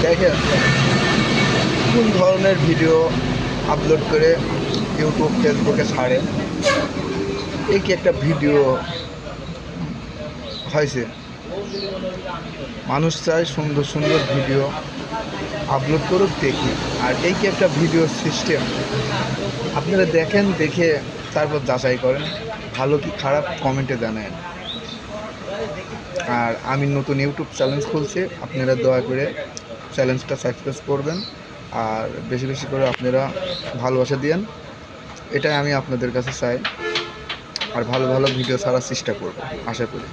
দেখেন কোন ধরনের ভিডিও আপলোড করে ইউটিউব ফেসবুকে ছাড়ে। এই কি একটা ভিডিও হয়েছে, মানুষ চায় সুন্দর সুন্দর ভিডিও আপলোড করুক দেখি, আর এই কি একটা ভিডিও সিস্টেম। আপনারা দেখেন, দেখে তারপর যাচাই করেন ভালো কি খারাপ কমেন্টে জানান। আর আমি নতুন ইউটিউব চ্যানেল খুলছি, আপনারা দয়া করে চ্যানেলটা সাবস্ক্রাইব করবেন আর বেশি বেশি করে আপনারা ভালোবাসা দিয়েন, এটাই আমি আপনাদের কাছে চাই। আর ভালো ভালো ভিডিও ছাড়ার চেষ্টা করব আশা করি।